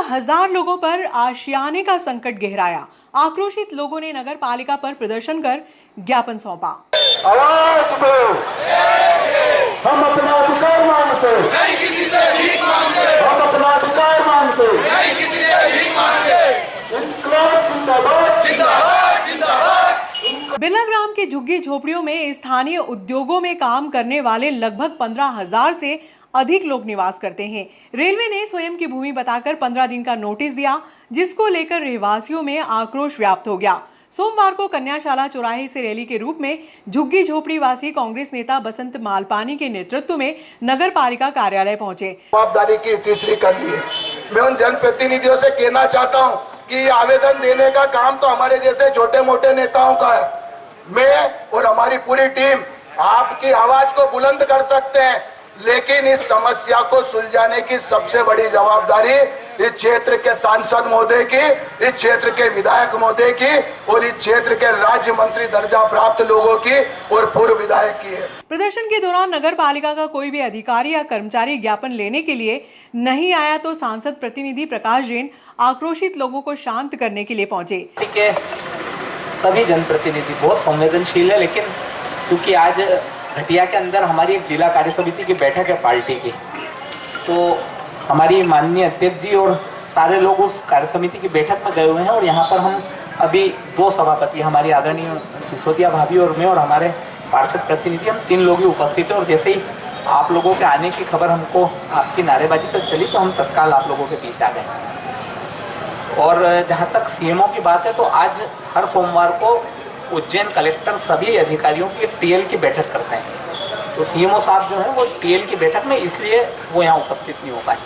15,000 लोगों पर आशियाने का संकट गहराया। आक्रोशित लोगों ने नगर पालिका पर प्रदर्शन कर ज्ञापन सौंपा। आवाज दो, हम अपना अधिकार मांगते, नहीं किसी से भीख मांगते, हम अपना अधिकार मांगते, नहीं किसी से भीख मांगते। इंकलाब जिंदाबाद, जिंदाबाद जिंदाबाद। बिलाग्राम के झुग्गी झोपड़ियों में स्थानीय उद्योगों में काम करने वाले लगभग 15,000 से अधिक लोग निवास करते हैं। रेलवे ने स्वयं की भूमि बताकर 15 दिन का नोटिस दिया, जिसको लेकर रहवासियों में आक्रोश व्याप्त हो गया। सोमवार को कन्याशाला चौराहे से रैली के रूप में झुग्गी झोपड़ी वासी कांग्रेस नेता बसंत मालपानी के नेतृत्व में नगर पालिका कार्यालय पहुंचे। जवाबदारी की तीसरी कर ली है। मैं उन जनप्रतिनिधियों से कहना चाहता हूं कि ये आवेदन देने का काम तो हमारे जैसे छोटे मोटे नेताओं का है। मैं और हमारी पूरी टीम आपकी आवाज को बुलंद कर सकते हैं, लेकिन इस समस्या को सुलझाने की सबसे बड़ी जवाबदारी इस क्षेत्र के सांसद महोदय की, इस क्षेत्र के विधायक महोदय की और इस क्षेत्र के राज्य मंत्री दर्जा प्राप्त लोगों की और पूर्व विधायक की है। प्रदर्शन के दौरान नगर पालिका का कोई भी अधिकारी या कर्मचारी ज्ञापन लेने के लिए नहीं आया तो सांसद प्रतिनिधि प्रकाश जैन आक्रोशित लोगों को शांत करने के लिए पहुंचे। सभी जनप्रतिनिधि बहुत संवेदनशील है, लेकिन क्योंकि आज घटिया के अंदर हमारी एक जिला कार्य समिति की बैठक है पार्टी की, तो हमारी माननीय अध्यक्ष जी और सारे लोग उस कार्य समिति की बैठक में गए हुए हैं। और यहाँ पर हम अभी दो सभापति, हमारी आदरणीय सिसोदिया भाभी और मैं और हमारे पार्षद प्रतिनिधि, हम 3 लोग ही उपस्थित हैं। और जैसे ही आप लोगों के आने की खबर हमको आपकी नारेबाजी से चली तो हम तत्काल आप लोगों के पीछे आ गए। और जहाँ तक सीएमओ की बात है, तो आज हर सोमवार को उज्जैन कलेक्टर सभी अधिकारियों की टीएल की बैठक करते हैं, तो सीएमओ साहब जो है वो टीएल की बैठक में, इसलिए वो यहाँ उपस्थित नहीं हो पाए।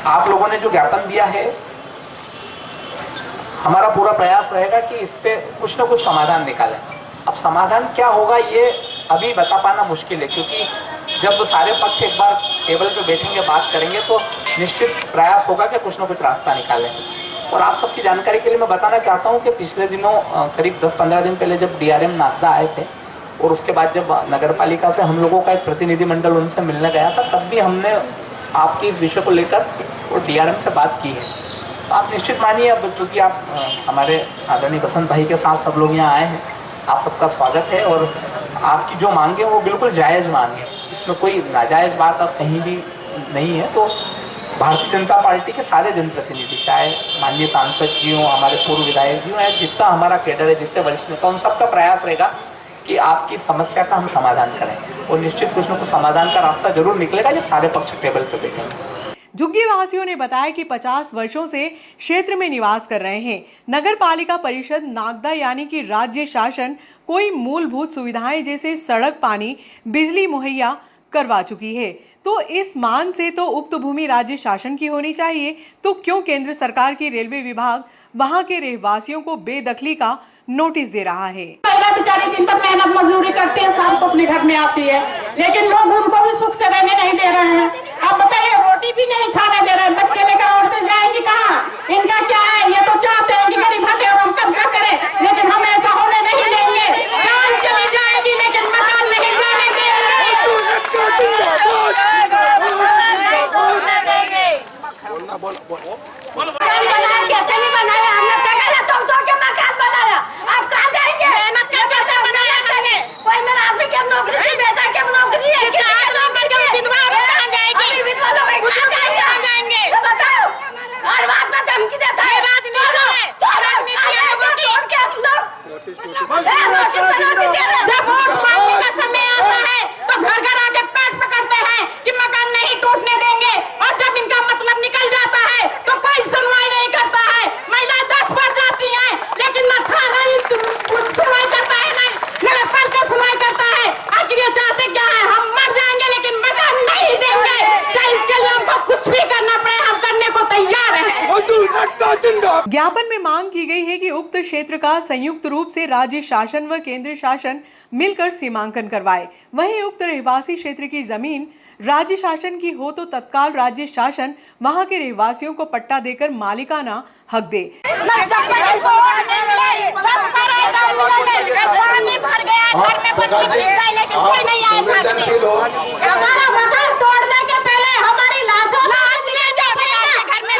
आप लोगों ने जो ज्ञापन दिया है, हमारा पूरा प्रयास रहेगा कि इस पे कुछ ना कुछ समाधान निकालें। अब समाधान क्या होगा ये अभी बता पाना मुश्किल है, क्योंकि जब सारे पक्ष एक बार टेबल पे बैठेंगे, बात करेंगे, तो निश्चित प्रयास होगा कि कुछ ना कुछ रास्ता निकालें। और आप सबकी जानकारी के लिए मैं बताना चाहता हूं कि पिछले दिनों करीब 10-15 दिन पहले जब डीआरएम नागदा आए थे और उसके बाद जब नगर पालिका से हम लोगों का एक प्रतिनिधिमंडल उनसे मिलने गया था, तब भी हमने आपकी इस विषय को लेकर और डीआरएम से बात की है। तो आप निश्चित मानिए, अब चूँकि आप हमारे आदरणीय बसंत भाई के साथ सब लोग यहाँ आए हैं, आप सबका स्वागत है। और आपकी जो मांगे वो बिल्कुल जायज़ मांग है, इसमें कोई नाजायज़ बात अब कहीं भी नहीं है। तो भारतीय जनता पार्टी के सारे जनप्रतिनिधि, चाहे माननीय सांसद जी हों, हमारे पूर्व विधायक जी हों, जितना हमारा कैडर है, जितने वरिष्ठ नेता, उन सबका प्रयास रहेगा कि आपकी समस्या का हम समाधान करें। और निश्चित कुछ न कुछ समाधान का रास्ता जरूर निकलेगा जब सारे पक्ष टेबल पर बैठेंगे। झुग्गी वासियों ने बताया कि 50 वर्षों से क्षेत्र में निवास कर रहे हैं। नगर पालिका परिषद नागदा यानी कि राज्य शासन कोई मूलभूत सुविधाएं जैसे सड़क, पानी, बिजली मुहैया करवा चुकी है, तो इस मान से तो उक्त भूमि राज्य शासन की होनी चाहिए, तो क्यों केंद्र सरकार की रेलवे विभाग वहां के रहवासियों को बेदखली का नोटिस दे रहा है। महिला बेचारी दिन पर मेहनत मजदूरी करती है, शाम को अपने घर में आती है, लेकिन लोग उनको भी सुख से रहने नहीं दे रहे हैं। आप बताइए, रोटी भी नहीं खाने दे रहे हैं, बच्चे लेकर औरतें जाएंगी कहाँ? इनका क्या है? ये तो चाहते हैं कि गरीब हटे और हम कब्जा करें, लेकिन हम ऐसा होने नहीं देंगे। जान चली जाएगी लेकिन मकान नहीं जाने देंगे। कैसे नहीं बनाया हमने? तो के मकान बनाया, आप कहाँ जाएंगे? मेहनत करके कोई मेरा आदमी की नौकरी थी, बेटा की नौकरी है, विधवा लोग कहाँ जाएंगे? बताओ, हर बात में धमकी देता है। राजनीति है, जब वोट मांगने का समय आता है तो घर घर आके पेट पकड़ते हैं कि मकान नहीं टूटने देंगे, और जब इनका मतलब निकल जाता है तो कोई सुनवाई नहीं करता है। महिलाएं 10 बार जाती हैं, लेकिन न थाना सुनवाई करता है, न नगरपालिका सुनवाई करता है। आखिर ये चाहते क्या है? हम मर जाएंगे लेकिन मकान नहीं देंगे, चाहे इसके लिए हमको कुछ भी करना पड़े, हम करने को तैयार हैं। ज्ञापन में मांग की गई है कि उक्त क्षेत्र का संयुक्त रूप से राज्य शासन व केंद्र शासन मिलकर सीमांकन करवाए। वहीं उक्त रहवासी क्षेत्र की जमीन राज्य शासन की हो तो तत्काल राज्य शासन वहां के रहवासियों को पट्टा देकर मालिकाना हक दे। हमारा मकान तोड़ने के पहले हमारी लाश ले जाते हैं, घर में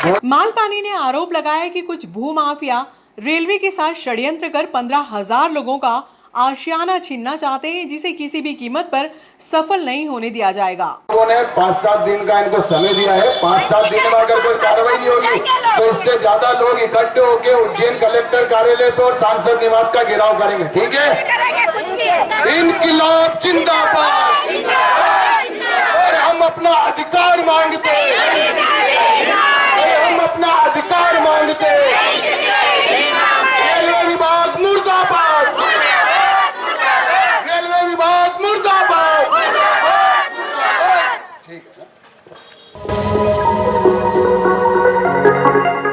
मालपानी ने आरोप लगाया कि कुछ भूमाफिया रेलवे के साथ षड्यंत्र कर 15,000 लोगों का आशियाना छीनना चाहते हैं, जिसे किसी भी कीमत पर सफल नहीं होने दिया जाएगा। लोगों ने 5-7 दिन का इनको समय दिया है। 5-7 दिन में अगर कोई कार्रवाई नहीं होगी तो इससे ज्यादा लोग इकट्ठे होकर उज्जैन कलेक्टर कार्यालय पे और सांसद निवास का घेराव करेंगे। ठीक है, इनकलाब जिंदाबाद। और हम अपना अधिकार मांगते हैं, हम अपना अधिकार मांगते हैं। रेलवे विभाग मुर्दाबाद, रेलवे विभाग मुर्दाबाद।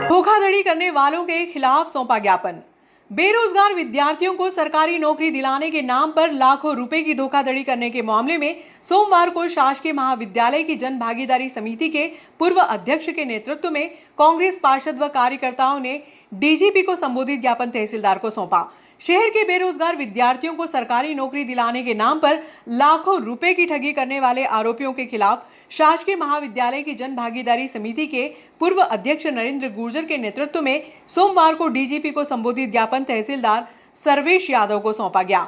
धोखाधड़ी करने वालों के खिलाफ सौंपा ज्ञापन। बेरोजगार विद्यार्थियों को सरकारी नौकरी दिलाने के नाम पर लाखों रुपए की धोखाधड़ी करने के मामले में सोमवार को शासकीय महाविद्यालय की जन भागीदारी समिति के पूर्व अध्यक्ष के नेतृत्व में कांग्रेस पार्षद व कार्यकर्ताओं ने डीजीपी को संबोधित ज्ञापन तहसीलदार को सौंपा। शहर के बेरोजगार विद्यार्थियों को सरकारी नौकरी दिलाने के नाम पर लाखों रुपए की ठगी करने वाले आरोपियों के खिलाफ शासकीय महाविद्यालय की जन भागीदारी समिति के पूर्व अध्यक्ष नरेंद्र गुर्जर के नेतृत्व में सोमवार को डीजीपी को संबोधित ज्ञापन तहसीलदार सर्वेश यादव को सौंपा गया।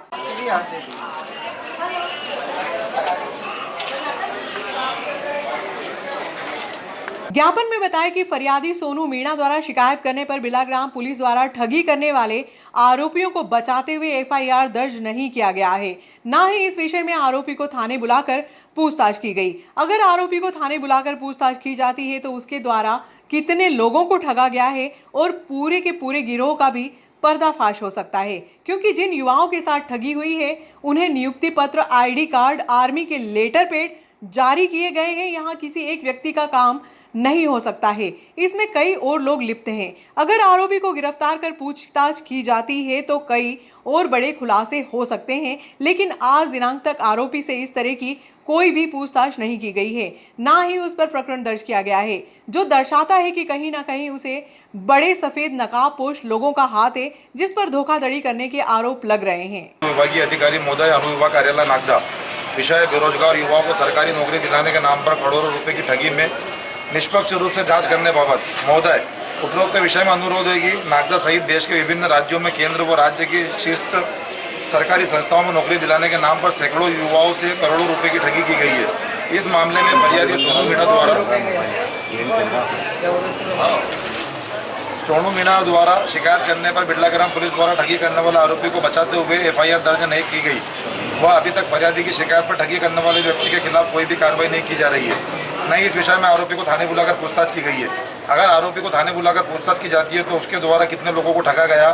ज्ञापन में बताया कि फरियादी सोनू मीणा द्वारा शिकायत करने पर बिलाग्राम पुलिस द्वारा ठगी करने वाले आरोपियों को बचाते हुए एफआईआर दर्ज नहीं किया गया है, न ही इस विषय में आरोपी को थाने बुलाकर पूछताछ की गई। अगर आरोपी को थाने बुलाकर पूछताछ की जाती है तो उसके द्वारा कितने लोगों को ठगा गया है और पूरे के पूरे गिरोह का भी पर्दाफाश हो सकता है, क्योंकि जिन युवाओं के साथ ठगी हुई है उन्हें नियुक्ति पत्र, आईडी कार्ड, आर्मी के लेटर पैड जारी किए गए हैं। यहाँ किसी एक व्यक्ति का काम नहीं हो सकता है, इसमें कई और लोग लिप्त हैं। अगर आरोपी को गिरफ्तार कर पूछताछ की जाती है तो कई और बड़े खुलासे हो सकते हैं, लेकिन आज दिनांक तक आरोपी से इस तरह की कोई भी पूछताछ नहीं की गई है, ना ही उस पर प्रकरण दर्ज किया गया है, जो दर्शाता है कि कहीं ना कहीं उसे बड़े सफेद नकाबपोश लोगों का हाथ है, जिस पर धोखाधड़ी करने के आरोप लग रहे हैं। विभागीय अधिकारी महोदय, अनुविभाग कार्यालय नागदा, विषय बेरोजगार युवाओं को सरकारी नौकरी दिलाने के नाम पर करोड़ों रुपए की ठगी में निष्पक्ष रूप से जांच करने बाबत महोदय, उपरोक्त विषय में अनुरोध है कि नागदा सहित देश के विभिन्न राज्यों में केंद्र व राज्य की शीर्ष सरकारी संस्थाओं में नौकरी दिलाने के नाम पर सैकड़ों युवाओं से करोड़ों रुपए की ठगी की गई है। इस मामले में फरियादी सोनू मीणा द्वारा शिकायत करने पर बिरलाग्राम पुलिस द्वारा ठगी करने वाले आरोपी को बचाते हुए एफआईआर दर्ज नहीं की गई। वह अभी तक फरियादी की शिकायत पर ठगी करने वाले व्यक्ति के खिलाफ कोई भी कार्रवाई नहीं की जा रही है। नहीं इस विषय में आरोपी को थाने बुलाकर पूछताछ की गई है। अगर आरोपी को थाने बुलाकर पूछताछ की जाती है तो उसके द्वारा कितने लोगों को ठगा गया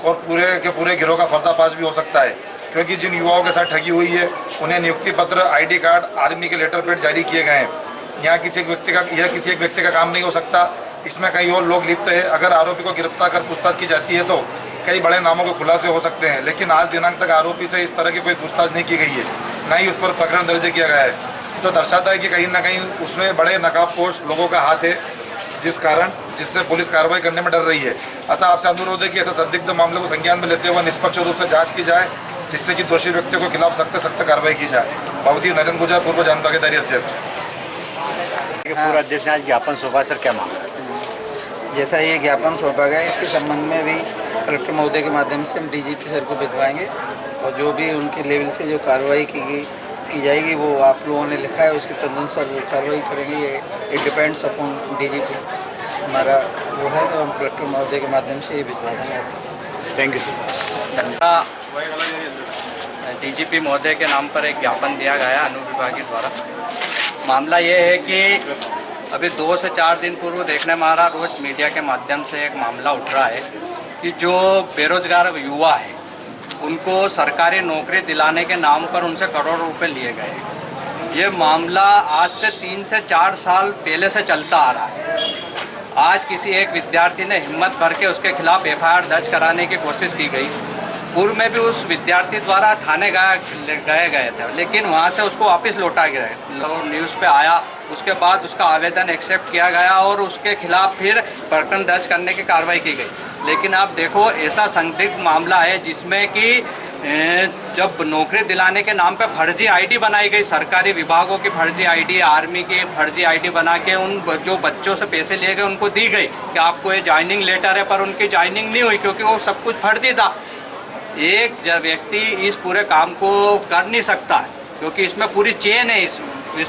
और पूरे के पूरे गिरोह का पर्दाफाश भी हो सकता है, क्योंकि जिन युवाओं के साथ ठगी हुई है उन्हें नियुक्ति पत्र, आईडी कार्ड, आर्मी के लेटर पैड जारी किए गए हैं। यहाँ किसी एक व्यक्ति का काम नहीं हो सकता, इसमें कई और लोग लिप्त है। अगर आरोपी को गिरफ्तार कर पूछताछ की जाती है तो कई बड़े नामों के खुलासे हो सकते हैं, लेकिन आज दिनांक तक आरोपी से इस तरह की कोई पूछताछ नहीं की गई है, न ही उस पर प्रकरण दर्ज किया गया है, जो दर्शाता है कि कहीं ना कहीं उसमें बड़े नकाबपोश लोगों का हाथ है, जिससे पुलिस कार्रवाई करने में डर रही है। अतः आपसे अनुरोध है कि ऐसे संदिग्ध मामले को संज्ञान में लेते हुए निष्पक्ष रूप से जांच की जाए, जिससे कि दोषी व्यक्तियों के खिलाफ सख्त कार्रवाई की जाए। भगवती नरेंद्र गुर्जर, पूर्व जन भागीदारी अध्यक्ष। पूरा अध्यक्ष ने आज ज्ञापन सौंपा, सर क्या मामला है? जैसा ये ज्ञापन सौंपा गया, इसके संबंध में भी कलेक्टर महोदय के माध्यम से हम डीजीपी सर को भिजवाएंगे और जो भी उनके लेवल से जो कार्रवाई की जाएगी वो आप लोगों ने लिखा है, उसके तदनुसार वो कार्रवाई करेंगे। ये इट डिपेंड्स अपॉन डीजीपी, हमारा वो है, तो हम कलेक्टर महोदय के माध्यम से ये भिजवा देंगे। Thank you sir. डीजीपी महोदय के नाम पर एक ज्ञापन दिया गया अनुविभागीय द्वारा। मामला ये है कि अभी 2 से 4 दिन पूर्व देखने में आ रहा, रोज मीडिया के माध्यम से एक मामला उठ रहा है कि जो बेरोजगार युवा है उनको सरकारी नौकरी दिलाने के नाम पर उनसे करोड़ों रुपए लिए गए। ये मामला आज से 3 से 4 साल पहले से चलता आ रहा है। आज किसी एक विद्यार्थी ने हिम्मत करके उसके खिलाफ एफआईआर दर्ज कराने की कोशिश की गई। पूर्व में भी उस विद्यार्थी द्वारा थाने गए थे, लेकिन वहाँ से उसको वापस लौटा गया। न्यूज़ पे आया, उसके बाद उसका आवेदन एक्सेप्ट किया गया और उसके खिलाफ फिर प्रकरण दर्ज करने की कार्रवाई की गई। लेकिन आप देखो, ऐसा संदिग्ध मामला है जिसमें कि जब नौकरी दिलाने के नाम पे फर्जी आईडी बनाई गई, सरकारी विभागों की फर्जी आईडी, आर्मी की फर्जी आईडी बना के उन जो बच्चों से पैसे लिए गए उनको दी गई कि आपको ये ज्वाइनिंग लेटर है, पर उनकी ज्वाइनिंग नहीं हुई क्योंकि वो सब कुछ फर्जी था। एक व्यक्ति इस पूरे काम को कर नहीं सकता क्योंकि इसमें पूरी चेन है इस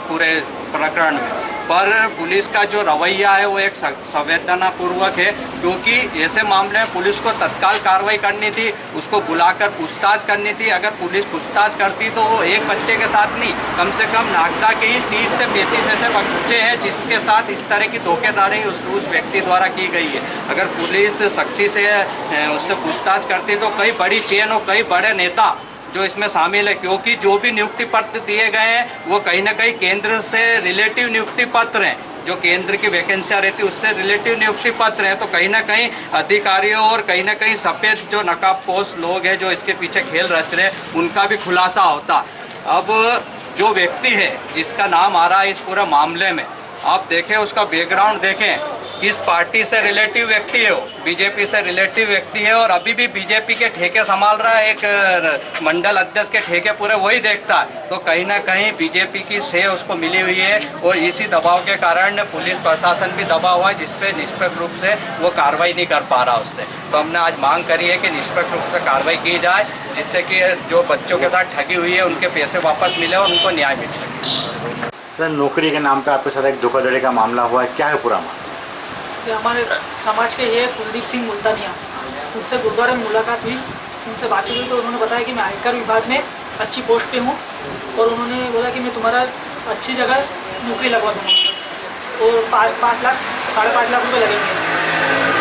पूरे प्रकरण में। पर पुलिस का जो रवैया है वो एक संवेदनापूर्वक है, क्योंकि ऐसे मामले में पुलिस को तत्काल कार्रवाई करनी थी, उसको बुलाकर पूछताछ करनी थी। अगर पुलिस पूछताछ करती तो वो एक बच्चे के साथ नहीं, कम से कम नागदा के ही 30 से 35 ऐसे बच्चे हैं जिसके साथ इस तरह की धोखेधाड़ी उस व्यक्ति द्वारा की गई है। अगर पुलिस सख्ती से उससे पूछताछ करती तो कई बड़ी चेन और कई बड़े नेता जो इसमें शामिल है, क्योंकि जो भी नियुक्ति पत्र दिए गए हैं वो कहीं ना कहीं केंद्र से रिलेटिव नियुक्ति पत्र हैं, जो केंद्र की वैकेंसियाँ रहती है उससे रिलेटिव नियुक्ति पत्र हैं। तो कहीं ना कहीं अधिकारियों और कहीं ना कहीं सफ़ेद जो नकाबपोश लोग हैं जो इसके पीछे खेल रच रहे हैं उनका भी खुलासा होता। अब जो व्यक्ति है जिसका नाम आ रहा है इस पूरे मामले में, आप देखें उसका बैकग्राउंड देखें, किस पार्टी से रिलेटिव व्यक्ति है, वो बीजेपी से रिलेटिव व्यक्ति है और अभी भी बीजेपी के ठेके संभाल रहा है, एक मंडल अध्यक्ष के ठेके पूरे वही देखता है। तो कहीं ना कहीं बीजेपी की सेह उसको मिली हुई है और इसी दबाव के कारण पुलिस प्रशासन भी दबा हुआ है जिसपे निष्पक्ष रूप से वो कार्रवाई नहीं कर पा रहा उससे। तो हमने आज मांग करी है कि निष्पक्ष रूप से कार्रवाई की जाए जिससे कि जो बच्चों के साथ ठगी हुई है उनके पैसे वापस मिले और उनको न्याय मिल सके। सर, नौकरी के नाम पे आपके साथ एक धोखाधड़ी का मामला हुआ है, क्या है पूरा मामला? ये हमारे समाज के ये कुलदीप सिंह मुल्तानिया, उनसे गुरुद्वारे में मुलाकात हुई, उनसे बातचीत हुई तो उन्होंने बताया कि मैं आयकर विभाग में अच्छी पोस्ट पे हूँ और उन्होंने बोला कि मैं तुम्हारा अच्छी जगह नौकरी लगवा दूँगा और 5 लाख 5.5 लाख रुपये लगेंगे।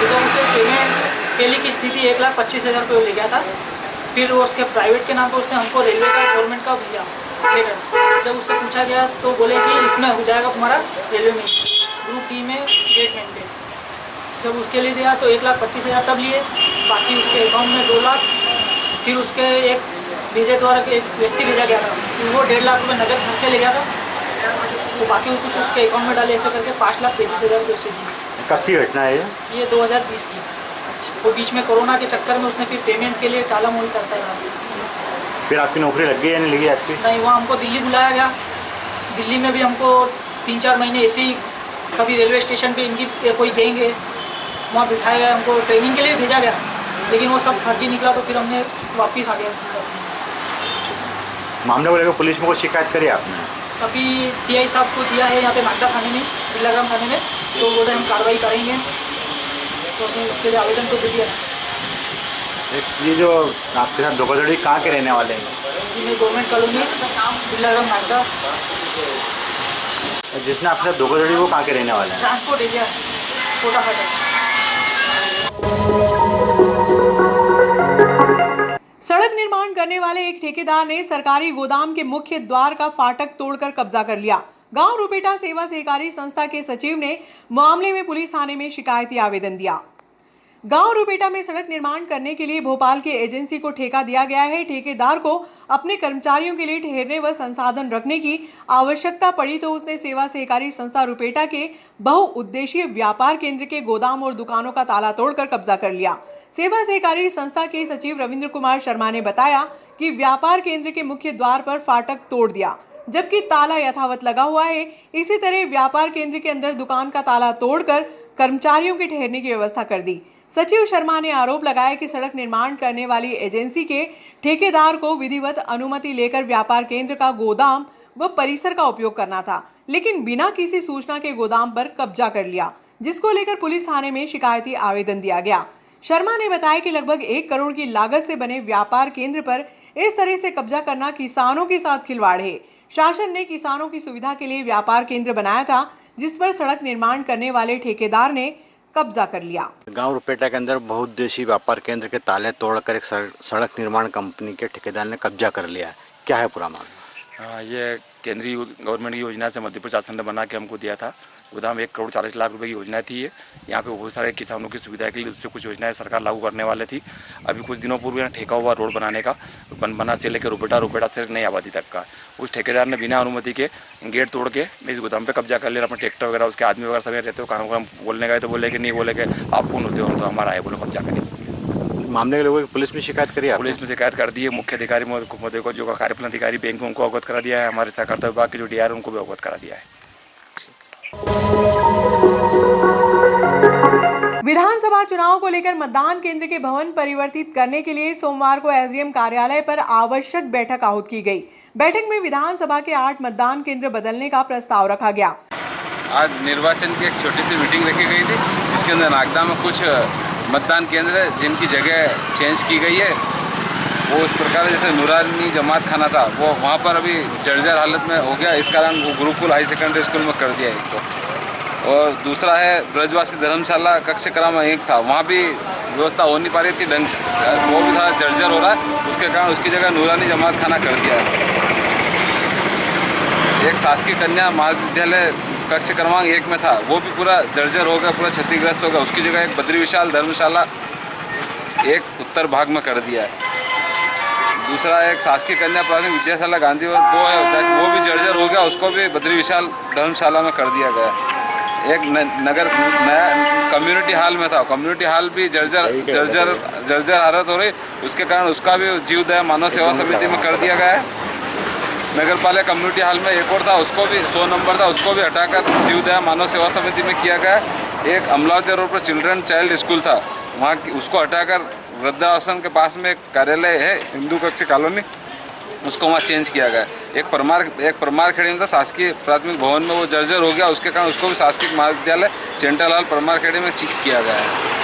तो जब उसे पेमेंट पहली किस्त दी थी 1,25,000 रुपये ले गया था। फिर वो उसके प्राइवेट के नाम पर उसने हमको रेलवे का गवर्नमेंट का भेजा लेटर। जब उससे पूछा गया तो बोले कि इसमें हो जाएगा तुम्हारा रेलवे में ग्रुप डी में गेटमैन पे। जब उसके लिए दिया तो 1,25,000 तब लिए, बाकी उसके अकाउंट में 2 लाख। फिर उसके एक भेजे द्वारा एक व्यक्ति भेजा गया था, वो 1.5 लाख रुपये नगद घर से ले गया था, तो बाकी कुछ उसके अकाउंट में डाले, ऐसे करके 5,35,000 रुपये से दी। कब की घटना है ये 2020 की। वो बीच में कोरोना के चक्कर में उसने फिर पेमेंट के लिए टाला मोल करता रहा। फिर आपकी नौकरी लग गई या नहीं लगी आपकी? नहीं, वहाँ हमको दिल्ली बुलाया गया। दिल्ली में भी हमको 3-4 महीने ऐसे ही कभी रेलवे स्टेशन पे इनकी कोई गएंगे वहाँ बिठाया गया, हमको ट्रेनिंग के लिए भेजा गया, लेकिन वो सब फर्जी निकला तो फिर हमने वापस आ गया। मामले को लेकर पुलिस में कोई शिकायत करी आपने? अभी टीआई साहब को दिया है यहाँ पे नागदा थाने में, बिरलाग्राम थाने में, तो बोले हम कार्रवाई करेंगे, तो हमने उसके लिए आवेदन तो दे दिया। ये जो आपके साथ धोखाधड़ी कहाँ के रहने वाले हैं? जी, मैं गवर्नमेंट कॉलोनी बिरलाग्राम नागदा। जिसने आपके साथ धोखाधड़ी वो कहाँ के रहने वाले हैं? ट्रांसपोर्ट एरिया कोटा फाटक। सड़क निर्माण करने वाले एक ठेकेदार ने सरकारी गोदाम के मुख्य द्वार का फाटक तोड़कर कब्जा कर लिया। गांव रुपेटा सेवा सहकारी संस्था के सचिव ने मामले में पुलिस थाने में शिकायती आवेदन दिया। गांव रुपेटा में सड़क निर्माण करने के लिए भोपाल के एजेंसी को ठेका दिया गया है। ठेकेदार को अपने कर्मचारियों के लिए ठहरने व संसाधन रखने की आवश्यकता पड़ी तो उसने सेवा सहकारी संस्था रुपेटा के बहुउद्देशीय व्यापार केंद्र के गोदाम और दुकानों का ताला तोड़कर कब्जा कर लिया। सेवा सहकारी संस्था के सचिव रविंद्र कुमार शर्मा ने बताया कि व्यापार केंद्र के मुख्य द्वार पर फाटक तोड़ दिया, जबकि ताला यथावत लगा हुआ है। इसी तरह व्यापार केंद्र के अंदर दुकान का ताला तोड़कर कर्मचारियों के ठहरने की व्यवस्था कर दी। सचिव शर्मा ने आरोप लगाया कि सड़क निर्माण करने वाली एजेंसी के ठेकेदार को विधिवत अनुमति लेकर व्यापार केंद्र का गोदाम व परिसर का उपयोग करना था, लेकिन बिना किसी सूचना के गोदाम पर कब्जा कर लिया, जिसको लेकर पुलिस थाने में शिकायती आवेदन दिया गया। शर्मा ने बताया कि लगभग 1 करोड़ की लागत से बने व्यापार केंद्र पर इस तरह से कब्जा करना किसानों के साथ खिलवाड़ है। शासन ने किसानों की सुविधा के लिए व्यापार केंद्र बनाया था, जिस पर सड़क निर्माण करने वाले ठेकेदार ने कब्जा कर लिया। गांव रुपेटा के अंदर बहुउद्देशीय व्यापार केंद्र के ताले तोड़कर एक सड़क निर्माण कंपनी के ठेकेदार ने कब्जा कर लिया है। क्या है पूरा मामला? ये केंद्रीय गवर्नमेंट की योजना से मध्य प्रशासन ने बना के हमको दिया था। गोदाम 1 करोड़ 40 लाख रुपए की योजना थी ये। यहाँ पे बहुत सारे किसानों की सुविधा के लिए दूसरी कुछ योजनाएं सरकार लागू करने वाले थी। अभी कुछ दिनों पूर्व यहाँ ठेका हुआ रोड बनाने का बना से लेकर रुपेटा से नई आबादी तक का, उस ठेकेदार ने बिना अनुमति के गेट तोड़ के इस गोदाम पे कब्जा कर लिया। अपने ट्रैक्टर वगैरह उसके आदमी वगैरह सब रहते हो, काम बोलने गए तो बोले कि नहीं, बोले कि आप कौन होते हो, हम तो हमारा है, बोलो कब्जा करें। मामले के लोगों की पुलिस में शिकायत करी है? पुलिस में शिकायत कर दी है। मुख्य अधिकारी महोदय को, जो कार्यपालन अधिकारी बैंक में, उनको अवगत करा दिया है। हमारे सहकारिता विभाग के जो डीआर उनको भी अवगत करा दिया है। विधानसभा चुनाव को लेकर मतदान केंद्र के भवन परिवर्तित करने के लिए सोमवार को एसडीएम कार्यालय पर आवश्यक बैठक आहूत की गई। बैठक में विधानसभा के 8 मतदान केंद्र बदलने का प्रस्ताव रखा गया। आज निर्वाचन की एक छोटी सी मीटिंग रखी गई थी, जिसके अंदर नागदा में कुछ मतदान केंद्र जिनकी जगह चेंज की गई है, वो इस प्रकार जैसे नूरानी जमात खाना था वो वहाँ पर अभी जर्जर हालत में हो गया। इस कारण वो गुरुकुल हाई सेकेंडरी स्कूल में कर दिया एक तो, और दूसरा है ब्रजवासी धर्मशाला कक्ष क्रम 1 था, वहाँ भी व्यवस्था हो नहीं पा रही थी ढंग, वो भी था जर्जर हो रहा है। उसके कारण उसकी जगह नूरानी जमात खाना कर दिया है। एक शासकीय कन्या महाविद्यालय कक्ष क्रमांक 1 में था, वो भी पूरा जर्जर हो गया, पूरा क्षतिग्रस्त हो गया। उसकी जगह एक बद्री विशाल धर्मशाला एक उत्तर भाग में कर दिया है। दूसरा एक शासकीय कन्या प्राथमिक विद्याशाला गांधी और 2 है, वो भी जर्जर हो गया, उसको भी बद्री विशाल धर्मशाला में कर दिया गया। एक नगर नया कम्युनिटी हॉल में था, कम्युनिटी हॉल भी जर्जर हालत हो रही, उसके कारण उसका भी जीवदया मानव सेवा समिति में कर दिया गया है। नगर पालिका कम्युनिटी हॉल में एक और था, उसको भी 100 नंबर था, उसको भी हटाकर जीवदया मानव सेवा समिति में किया गया। एक अमलावती रोड पर चिल्ड्रन चाइल्ड स्कूल था, वहाँ उसको हटाकर वृद्धाश्रम के पास में एक कार्यालय है हिंदू कक्ष कॉलोनी, उसको वहाँ चेंज किया गया। एक परमार खेड़ी में था शासकीय प्राथमिक भवन में, वो जर्जर हो गया, उसके कारण उसको भी शासकीय महाविद्यालय सेंट्रल हॉल परमार खेड़ी में किया गया है।